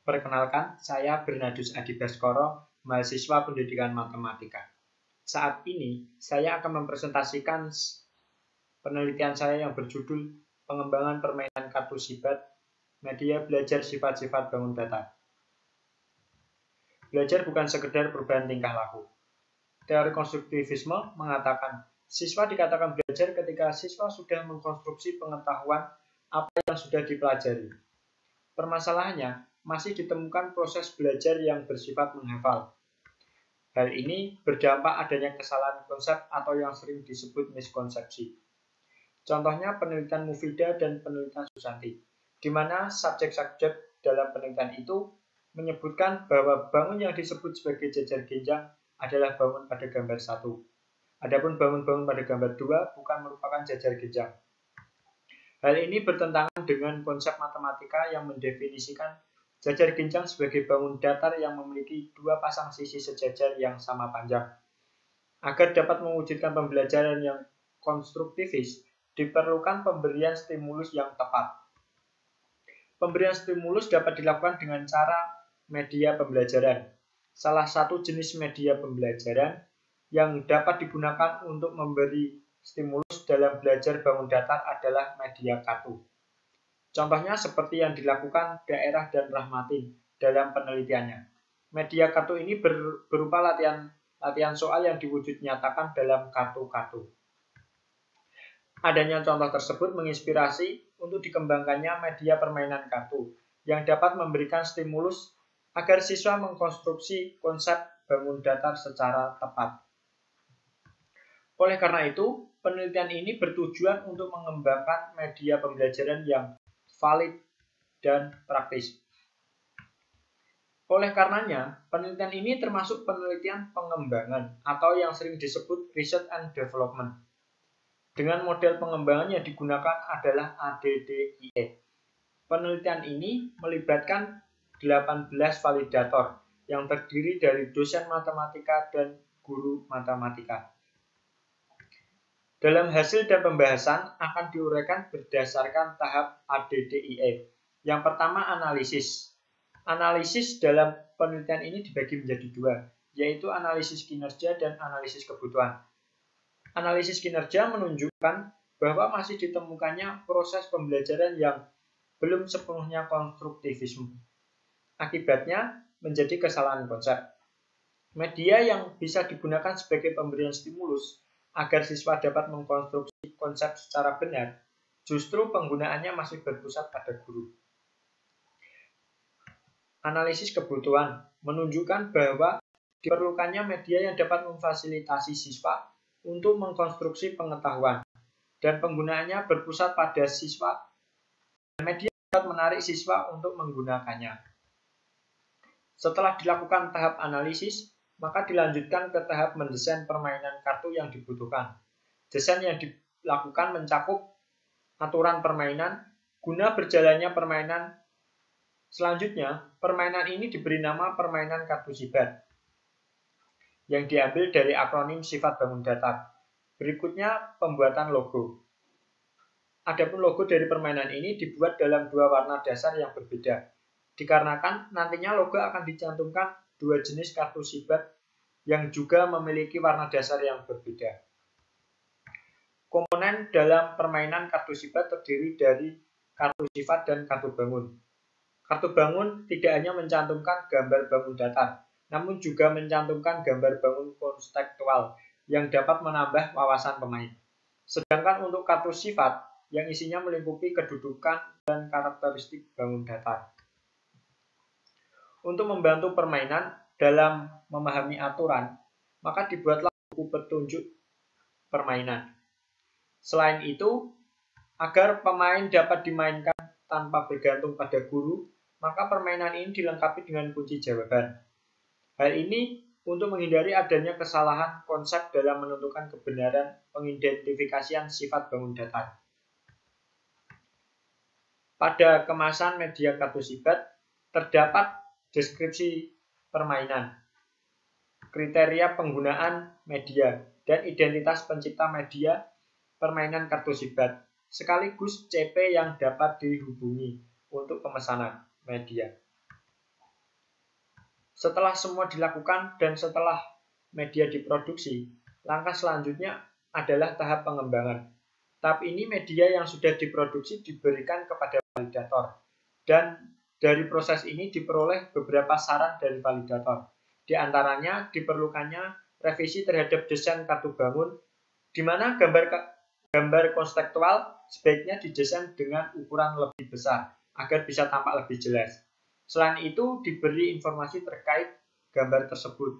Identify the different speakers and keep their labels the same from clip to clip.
Speaker 1: Perkenalkan, saya Bernardus Adi Baskoro, mahasiswa pendidikan matematika. Saat ini, saya akan mempresentasikan penelitian saya yang berjudul Pengembangan Permainan Kartu Sibat, Media Belajar Sifat-Sifat Bangun Data. Belajar bukan sekedar perubahan tingkah laku. Teori konstruktivisme mengatakan, siswa dikatakan belajar ketika siswa sudah mengkonstruksi pengetahuan apa yang sudah dipelajari. Permasalahannya, masih ditemukan proses belajar yang bersifat menghafal. Hal ini berdampak adanya kesalahan konsep atau yang sering disebut miskonsepsi. Contohnya penelitian Mufida dan penelitian Susanti, di mana subjek-subjek dalam penelitian itu menyebutkan bahwa bangun yang disebut sebagai jajar genjang adalah bangun pada gambar 1. Adapun bangun-bangun pada gambar 2 bukan merupakan jajar genjang. Hal ini bertentangan dengan konsep matematika yang mendefinisikan jajar genjang sebagai bangun datar yang memiliki dua pasang sisi sejajar yang sama panjang. Agar dapat mewujudkan pembelajaran yang konstruktivis, diperlukan pemberian stimulus yang tepat. Pemberian stimulus dapat dilakukan dengan cara media pembelajaran. Salah satu jenis media pembelajaran yang dapat digunakan untuk memberi stimulus dalam belajar bangun datar adalah media kartu. Contohnya seperti yang dilakukan Daerah dan Rahmatin dalam penelitiannya. Media kartu ini berupa latihan soal yang diwujud nyatakan dalam kartu-kartu. Adanya contoh tersebut menginspirasi untuk dikembangkannya media permainan kartu yang dapat memberikan stimulus agar siswa mengkonstruksi konsep bangun datar secara tepat. Oleh karena itu, penelitian ini bertujuan untuk mengembangkan media pembelajaran yang valid dan praktis. Oleh karenanya, penelitian ini termasuk penelitian pengembangan atau yang sering disebut research and development. Dengan model pengembangan yang digunakan adalah ADDIE. Penelitian ini melibatkan 18 validator yang terdiri dari dosen matematika dan guru matematika. Dalam hasil dan pembahasan akan diuraikan berdasarkan tahap ADDIE. Yang pertama analisis. Analisis dalam penelitian ini dibagi menjadi dua, yaitu analisis kinerja dan analisis kebutuhan. Analisis kinerja menunjukkan bahwa masih ditemukannya proses pembelajaran yang belum sepenuhnya konstruktivisme. Akibatnya menjadi kesalahan konsep. Media yang bisa digunakan sebagai pemberian stimulus agar siswa dapat mengkonstruksi konsep secara benar, justru penggunaannya masih berpusat pada guru. Analisis kebutuhan menunjukkan bahwa diperlukannya media yang dapat memfasilitasi siswa untuk mengkonstruksi pengetahuan, dan penggunaannya berpusat pada siswa, dan media dapat menarik siswa untuk menggunakannya. Setelah dilakukan tahap analisis, maka dilanjutkan ke tahap mendesain permainan kartu yang dibutuhkan. Desain yang dilakukan mencakup aturan permainan, guna berjalannya permainan. Selanjutnya, permainan ini diberi nama permainan kartu sibat, yang diambil dari akronim sifat bangun datar. Berikutnya, pembuatan logo. Adapun logo dari permainan ini dibuat dalam dua warna dasar yang berbeda, dikarenakan nantinya logo akan dicantumkan dua jenis kartu sibat yang juga memiliki warna dasar yang berbeda. Komponen dalam permainan kartu sibat terdiri dari kartu sifat dan kartu bangun. Kartu bangun tidak hanya mencantumkan gambar bangun datar, namun juga mencantumkan gambar bangun konstekstual yang dapat menambah wawasan pemain. Sedangkan untuk kartu sifat yang isinya melingkupi kedudukan dan karakteristik bangun datar. Untuk membantu permainan dalam memahami aturan, maka dibuatlah buku petunjuk permainan. Selain itu, agar pemain dapat dimainkan tanpa bergantung pada guru, maka permainan ini dilengkapi dengan kunci jawaban. Hal ini untuk menghindari adanya kesalahan konsep dalam menentukan kebenaran pengidentifikasian sifat bangun datar. Pada kemasan media kartu sibat terdapat deskripsi permainan, kriteria penggunaan media, dan identitas pencipta media permainan kartu sibat, sekaligus CP yang dapat dihubungi untuk pemesanan media. Setelah semua dilakukan dan setelah media diproduksi, langkah selanjutnya adalah tahap pengembangan. Tahap ini media yang sudah diproduksi diberikan kepada validator, dan dari proses ini diperoleh beberapa saran dari validator. Di antaranya diperlukannya revisi terhadap desain kartu bangun, di mana gambar konseptual sebaiknya didesain dengan ukuran lebih besar agar bisa tampak lebih jelas. Selain itu, diberi informasi terkait gambar tersebut.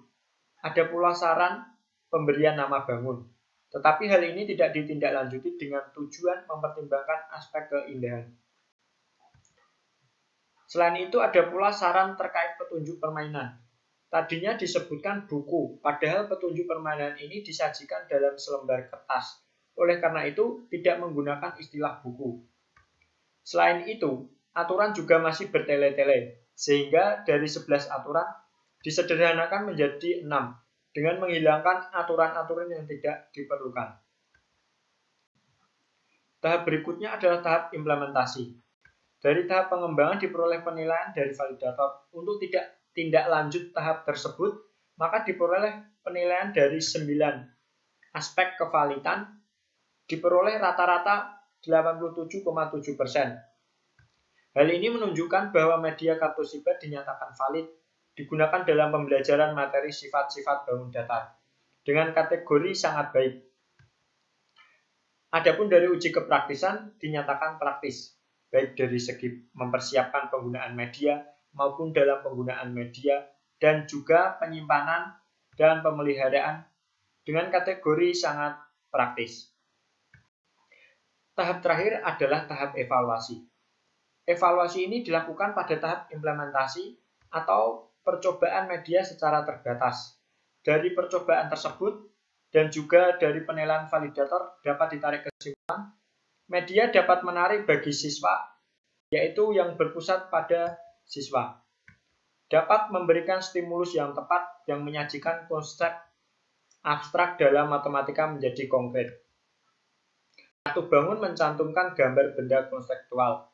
Speaker 1: Ada pula saran pemberian nama bangun. Tetapi hal ini tidak ditindaklanjuti dengan tujuan mempertimbangkan aspek keindahan. Selain itu, ada pula saran terkait petunjuk permainan. Tadinya disebutkan buku, padahal petunjuk permainan ini disajikan dalam selembar kertas. Oleh karena itu, tidak menggunakan istilah buku. Selain itu, aturan juga masih bertele-tele, sehingga dari 11 aturan disederhanakan menjadi 6, dengan menghilangkan aturan-aturan yang tidak diperlukan. Tahap berikutnya adalah tahap implementasi. Dari tahap pengembangan diperoleh penilaian dari validator. Untuk tidak tindak lanjut tahap tersebut, maka diperoleh penilaian dari 9 aspek kevalitan, diperoleh rata-rata 87,7%. Hal ini menunjukkan bahwa media kartu SIBAT dinyatakan valid digunakan dalam pembelajaran materi sifat-sifat bangun datar dengan kategori sangat baik. Adapun dari uji kepraktisan dinyatakan praktis, baik dari segi mempersiapkan penggunaan media maupun dalam penggunaan media dan juga penyimpanan dan pemeliharaan dengan kategori sangat praktis. Tahap terakhir adalah tahap evaluasi. Evaluasi ini dilakukan pada tahap implementasi atau percobaan media secara terbatas. Dari percobaan tersebut dan juga dari penilaian validator dapat ditarik kesimpulan, media dapat menarik bagi siswa, yaitu yang berpusat pada siswa. Dapat memberikan stimulus yang tepat yang menyajikan konsep abstrak dalam matematika menjadi konkret. Kartu bangun mencantumkan gambar benda konseptual.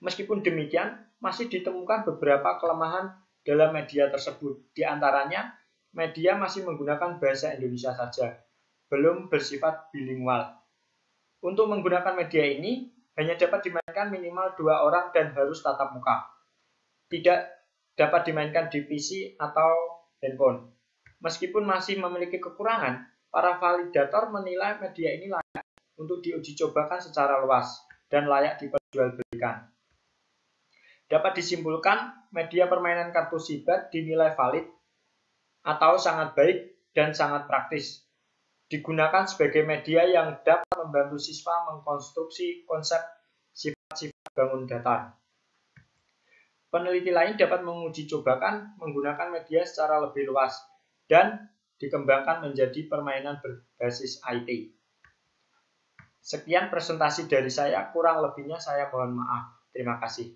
Speaker 1: Meskipun demikian, masih ditemukan beberapa kelemahan dalam media tersebut. Di antaranya, media masih menggunakan bahasa Indonesia saja, belum bersifat bilingual. Untuk menggunakan media ini, hanya dapat dimainkan minimal 2 orang dan harus tatap muka. Tidak dapat dimainkan di PC atau handphone. Meskipun masih memiliki kekurangan, para validator menilai media ini layak untuk diuji cobakan secara luas dan layak diperjualbelikan. Dapat disimpulkan, media permainan kartu SIBAT dinilai valid atau sangat baik dan sangat praktis. Digunakan sebagai media yang dapat membantu siswa mengkonstruksi konsep sifat-sifat bangun datar. Peneliti lain dapat menguji cobakan menggunakan media secara lebih luas dan dikembangkan menjadi permainan berbasis IT. Sekian presentasi dari saya, kurang lebihnya saya mohon maaf. Terima kasih.